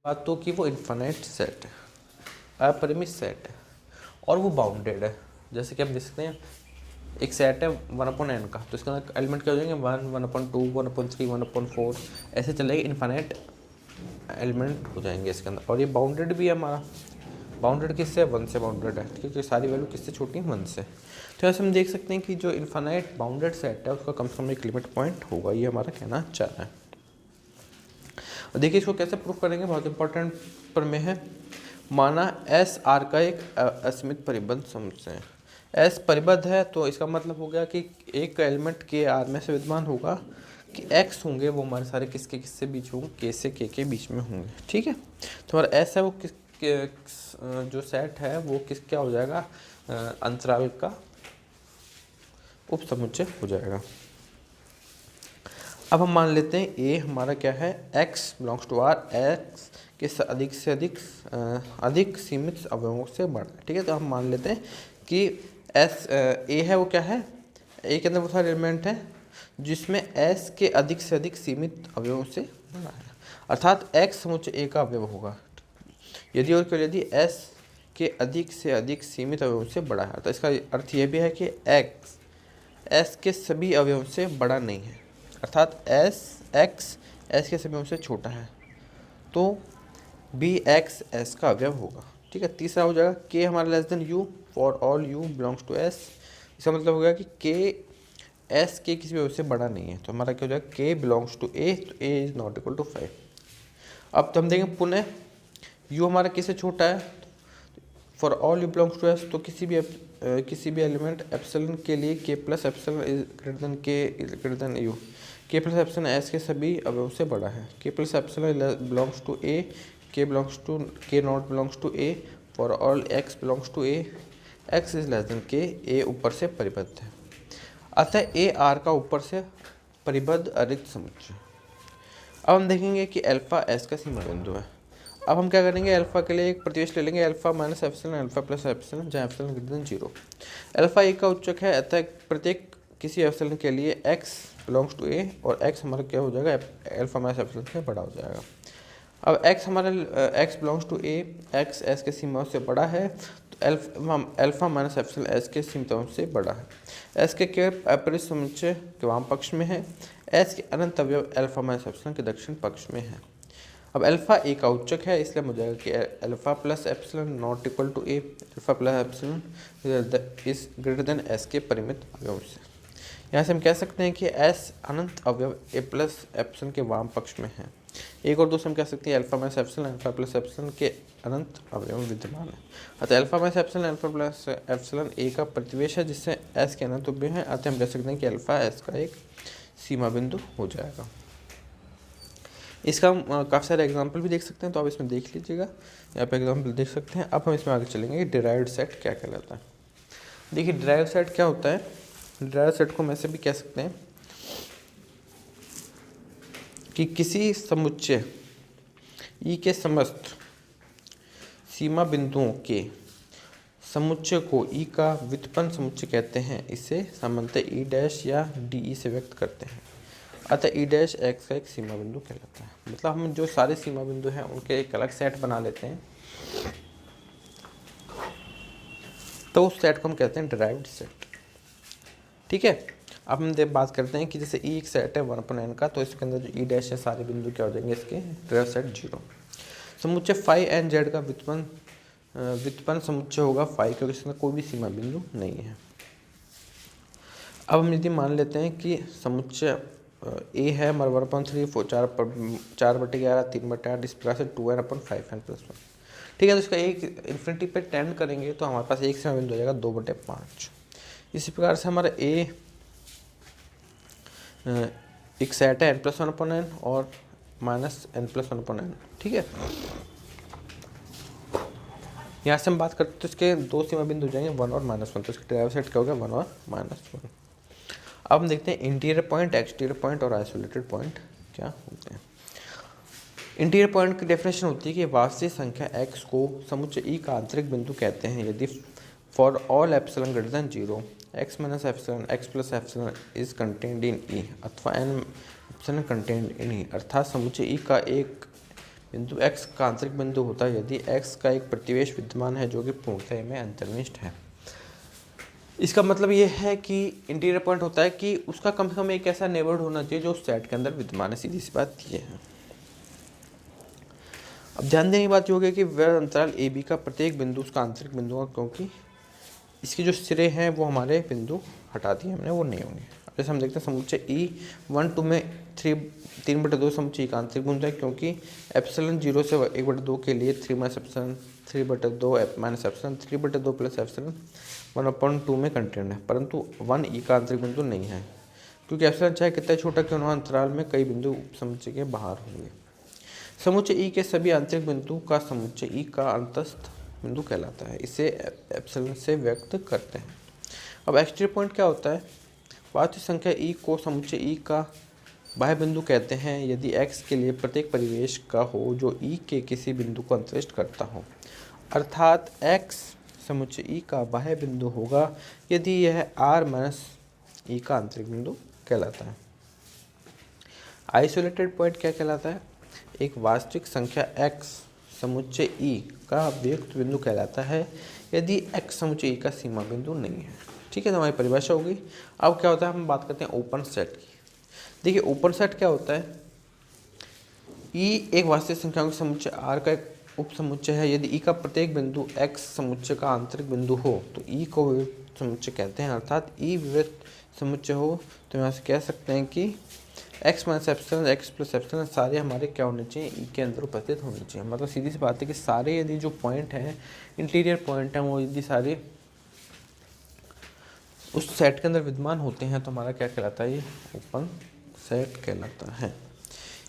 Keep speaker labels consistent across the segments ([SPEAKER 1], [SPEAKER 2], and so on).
[SPEAKER 1] बात तो कि वो इन्फिनिट सेट है, अपरिमित सेट है और वो बाउंडेड है। जैसे कि हम देख सकते हैं एक सेट है 1/n का, तो इसके अंदर एलिमेंट क्या हो जाएंगे 1, 1/2, 1/3, 1/4, ऐसे चलेगा, इन्फिनिट एलिमेंट हो जाएंगे इसके अंदर। और ये बाउंडेड भी है हमारा, बाउंडेड किससे, 1 से बाउंडेड है, ठीक है, सारी वैल्यू किससे छोटी है, 1 से। तो ऐसे हम देख सकते हैं कि जो इन्फिनिट बाउंडेड सेट है उसका कम से कम एक लिमिट पॉइंट होगा, ये हमारा कहना चाह रहा है। और देखिए इसको कैसे प्रूफ करेंगे, बहुत इंपॉर्टेंट प्रमेय है। माना एस आर का एक असीमित परिबद्ध समुच्चय है। एस परिबद्ध है तो इसका मतलब हो गया कि एक एलिमेंट के आर में से विद्यमान होगा कि एक्स होंगे वो हमारे सारे किसके किससे बीच होंगे, के से के बीच में होंगे, ठीक है। तो हमारा एस है वो जो सेट है वो किस क्या हो जाएगा, अंतराल का उप समुच्चय हो जाएगा। अब हम मान लेते हैं ए हमारा क्या है, x belongs to R, X के अधिक से अधिक सीमित अवयवों से बड़ा, ठीक है। तो हम मान लेते हैं कि एस ए है वो क्या है, ए के अंदर वो सारे एलिमेंट हैं जिसमें s के अधिक से अधिक सीमित अवयवों से बड़ा है, अर्थात x समुच्चय ए का अवयव होगा यदि और केवल यदि s के अधिक से अधिक सीमित अवयवों से बड़ा है। तो इसका अर्थ यह भी है कि x s के सभी अवयवों से बड़ा नहीं है, अर्थात x के सभी अवयवों से छोटा है, तो भी x s का अवयव होगा, ठीक है। तीसरा हो जाएगा k हमारा less than u for all u belongs to s। इसका मतलब हो गया कि k s के किसी भी अवयव से बड़ा नहीं है, तो हमारा क्या हो जाएगा k बिलोंग्स टू a, तो a is not equal to 5। अब तो हम देखेंगे पुनः u हमारा किससे छोटा है, for all u belongs to s, तो किसी भी एलिमेंट एप्सिलॉन के लिए k plus epsilon is greater than u, k plus epsilon s के सभी अवयवों से बड़ा है, k plus epsilon belongs to a, k not belongs to a, for all x belongs to a, x is less than k, a ऊपर से परिबद्ध है, अतः a r का ऊपर से परिबद्ध अरिक्त समुच्चय। अब हम देखेंगे कि अल्फा s का सीमा बिंदु है। अब हम क्या करेंगे, अल्फा के लिए एक प्रतिवेश ले लेंगे, alpha minus epsilon, alpha plus epsilon, जहाँ एप्सिलॉन ग्रेटर देन 0। अल्फा एक का उच्चक है, अतः प्रत्येक किसी एप्सिलॉन के लिए x बिलोंग्स टू a और x हमारा क्या हो जाएगा, अल्फा माइनस एप्सिलॉन से बड़ा हो जाएगा। अब x हमारा x belongs to a, x s के सीमाओं से बड़ा है, तो अल्फा माइनस एप्सिलॉन s के सीमाओं से बड़ा है। s के केवल अपरित समुच्चय के वाम पक्ष में है, s के अनंत अवयव अल्फा माइनस एप्सिलॉन के दक्षिण पक्ष में है। अब अल्फा ए का उच्चक है, इसलिए हो जाएगा कि alpha plus epsilon not equal to A, alpha plus epsilon is greater than S के परिमित अवयव से। यहाँ से हम कह सकते हैं कि एस अनंत अवयव ए प्लस एप्सिलॉन के वाम पक्ष में है। एक और दो से हम कह सकते हैं alpha minus epsilon, alpha plus epsilon के अनंत अवयव विद्यमान है, अतः alpha minus epsilon, alpha plus epsilon A का प्रतिवेश है जिससे एस के अनंत अवयव हैं, अतः हम कह सकते हैं कि अल्फा एस का एक सीमा बिंदु हो जाएगा। इसका हम काफ़ी सारे एग्जाम्पल भी देख सकते हैं, तो आप इसमें देख लीजिएगा, यहाँ पे एग्जाम्पल देख सकते हैं। अब हम इसमें आगे चलेंगे कि डिराइव्ड सेट क्या कहलाता है। देखिए डिराइव्ड सेट क्या होता है, डिराइव्ड सेट को हम ऐसे भी कह सकते हैं कि किसी समुच्चय ई के समस्त सीमा बिंदुओं के समुच्चय को ई का व्युत्पन्न समुच्चय कहते हैं, इसे सामान्यतः ई डैश या डी ई से व्यक्त करते हैं, अतः ई डैश एक्स का एक सीमा बिंदु कहलाता है। मतलब हम जो सारे सीमा बिंदु हैं उनके एक अलग सेट बना लेते हैं, तो उस सेट को हम कहते हैं डिराइव्ड सेट, ठीक है। अब हम बात करते हैं कि जैसे ई एक सेट है 1/n का, तो इसके अंदर जो ई डैश है सारे बिंदु क्या हो जाएंगे इसके, डिराइव्ड सेट 0। समुच्चय फाई एन जेड का व्युत्पन्न समुच्चय होगा फाई, क्योंकि इसमें कोई भी सीमा बिंदु नहीं है। अब हम यदि मान लेते हैं कि समुच्चय ए है हमारा 1/3, 4/11, 3/8, इस प्रकार से 2n/5n+1, ठीक है। तो इसका एक इन्फिनिटी पे टेंड करेंगे तो हमारे पास एक सीमा बिंदु हो जाएगा 2/5। इसी प्रकार से हमारा ए एक सेट है n+1/n और -n+1/n, ठीक है। यहाँ से हम बात करते हैं तो इसके दो सीमा बिंदु हो जाएंगे 1 और -1, तो इसका डिराइव्ड सेट क्या होगा 1 और -1। अब हम देखते हैं इंटीरियर पॉइंट, एक्सटीरियर पॉइंट और आइसोलेटेड पॉइंट क्या होते हैं। इंटीरियर पॉइंट की डेफिनेशन होती है कि वास्तविक संख्या x को समुच्चय ई का आंतरिक बिंदु कहते हैं यदि for all epsilon greater than 0 x minus epsilon, x plus epsilon is contained in E, अथवा n epsilon contained in E, अर्थात समुच्चय ई का एक बिंदु x का आंतरिक बिंदु होता है यदि x का एक प्रतिवेश विद्यमान है जो कि पूर्णतः में अंतर्निष्ठ है। इसका मतलब ये है कि इंटीरियर पॉइंट होता है कि उसका कम से कम एक ऐसा नेबरहुड होना चाहिए जो उस सेट के अंदर विद्यमान है। सीधी सी बात ये है। अब ध्यान देने की बात ये होगी कि वृत्त अंतराल ए बी का प्रत्येक बिंदु उसका आंतरिक बिंदु होगा, क्योंकि इसके जो सिरे हैं वो हमारे बिंदु हटा दिए हमने, वो नहीं होंगे। जैसे हम देखते हैं समुच्चय E1-2 में 3/2 समुच्चय का आंतरिक बिंदु है, क्योंकि एप्सिलॉन 0 से 1/2 के लिए 3 - एप्सिलॉन 3/2 - एप्सिलॉन 3/2 + एप्सिलॉन 1/2 में कंटेंट है, परंतु 1E का आंतरिक बिंदु नहीं है, क्योंकि एप्सिलॉन चाहे कितना छोटा क्यों न हो अंतराल में कई बिंदु समुच्चय के बाहर होंगे। समुच्चय E के सभी आंतरिक बिंदु का समुच्चय E का अंतस्थ बिंदु कहलाता है। इसे एप्सिलॉन से व्यक्त करते हैं। अब एक्सटीरियर पॉइंट क्या होता है? वास्तविक संख्या E को समुच्चय E का बाह्य बिंदु कहते हैं यदि x के लिए प्रत्येक परिवेश का हो जो E के किसी बिंदु को अंतरिष्ट करता हो, अर्थात x समुच्चय E का बाह्य बिंदु होगा यदि यह r - E का आंतरिक बिंदु कहलाता है। आइसोलेटेड पॉइंट क्या कहलाता है? एक वास्तविक संख्या x समुच्चय E का वियुक्त बिंदु कहलाता है यदि x समुच्चय E का सीमा बिंदु नहीं है। ठीक है, तो हमारी परिभाषा होगी। अब क्या होता है, हम बात करते हैं ओपन सेट की। देखिए ओपन सेट क्या होता है? E एक वास्तविक संख्याओं के समुच्चय R का एक उप समुच्चय है यदि E का प्रत्येक बिंदु x समुच्चय का आंतरिक बिंदु हो तो E को विवृत समुच्चय कहते हैं, अर्थात E विवृत समुच्चय हो तो यहाँ से कह सकते हैं कि x - एप्सिलॉन x + एप्सिलॉन सारे हमारे क्या होने चाहिए, E के अंदर उपस्थित होने चाहिए। मतलब सीधी सी बात है कि सारे यदि जो पॉइंट हैं, इंटीरियर पॉइंट हैं, वो यदि सारे उस सेट के अंदर विद्यमान होते हैं तो हमारा क्या कहलाता है? ये ओपन सेट कहलाता है।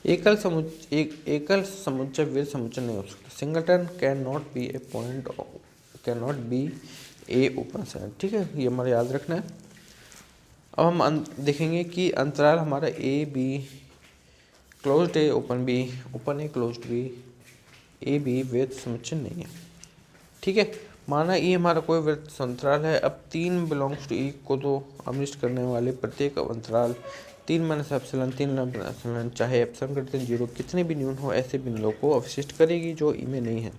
[SPEAKER 1] एकल समुच्चय विरत समुच्चय नहीं हो सकता। Singleton can not be A point, can not be A open set. ठीक है, ये हमारा याद रखना है। अब हम देखेंगे कि अंतराल हमारा A B closed A open B, open A closed B, A B विरत समुच्चय नहीं है। ठीक है, माना E हमारा कोई वृत्त अंतराल है। अब 3 बिलोंग्स टू E को तो अवनिष्ट करने वाले प्रत्येक अंतराल 3 - एप्सिलॉन 3 एप्सिलॉन चाहे एप्सिलॉन > 0 कितने भी न्यून हो ऐसे बिंदुओं को अवशिष्ट करेगी जो E में नहीं है।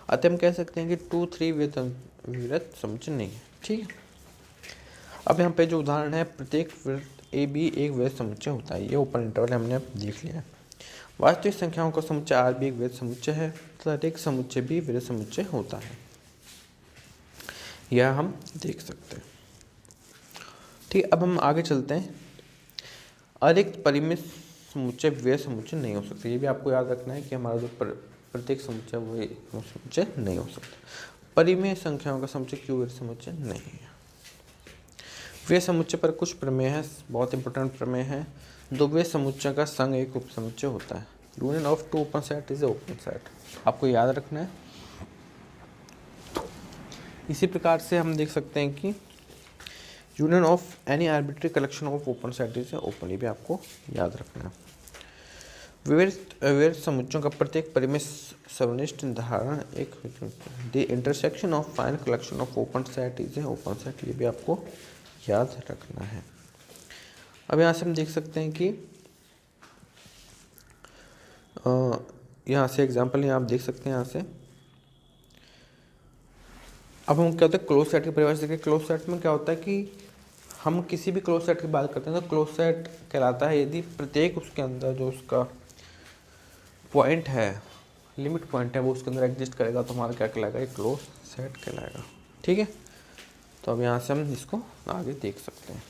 [SPEAKER 1] अतः हम कह सकते हैं कि 2-3 विवृत समुच्चय नहीं है। ठीक है, अब यहाँ पे जो उदाहरण है, प्रत्येक वृत्त ए बी एक विवृत समुच्चय होता है। ये ओपन इंटरवल हमने अब देख लिया है। वास्तविक संख्याओं का समुच्चय R भी एक विवृत समुच्चय है, प्रत्येक समुच्चय भी विवृत समुच्चय होता है, यह हम देख सकते हैं। ठीक, अब हम आगे चलते हैं। अरिक्त परिमित समुच्चय विवृत समुच्चय नहीं हो सकते। ये भी आपको याद रखना है कि हमारा जो प्रत्येक समुच्चय वो समुच्चय नहीं हो सकता। परिमेय संख्याओं का समुच्चय क्यों विवृत समुच्चय नहीं है? विवृत समुच्चय पर कुछ प्रमेय है, बहुत इंपॉर्टेंट प्रमेय है। दो विवृत समुच्चय का संग एक उप समुच्चय होता है। Union of two open set is a open set, आपको याद रखना है। इसी प्रकार से हम देख सकते हैं कि union of any arbitrary collection of open set is open, ये भी आपको याद रखना है। विवृत समुच्चयों का प्रत्येक परिमेय सर्वनिष्ठ निर्धारण एक the intersection of final collection of open set is open set, ये भी आपको याद रखना है। अब यहाँ से हम देख सकते हैं कि यहाँ से एग्जाम्पल यहाँ आप देख सकते हैं। यहाँ से अब हम क्या होता है क्लोज सेट की परिभाषा देखिए। क्लोज सेट में क्या होता है कि हम किसी भी क्लोज सेट की बात करते हैं तो क्लोज सेट कहलाता है यदि प्रत्येक उसके अंदर जो उसका पॉइंट है, लिमिट पॉइंट है, वो उसके अंदर एग्जिस्ट करेगा तो हमारा क्या कहलाएगा? एक क्लोज सेट कहलाएगा। ठीक है, तो अब यहाँ से हम इसको आगे देख सकते हैं।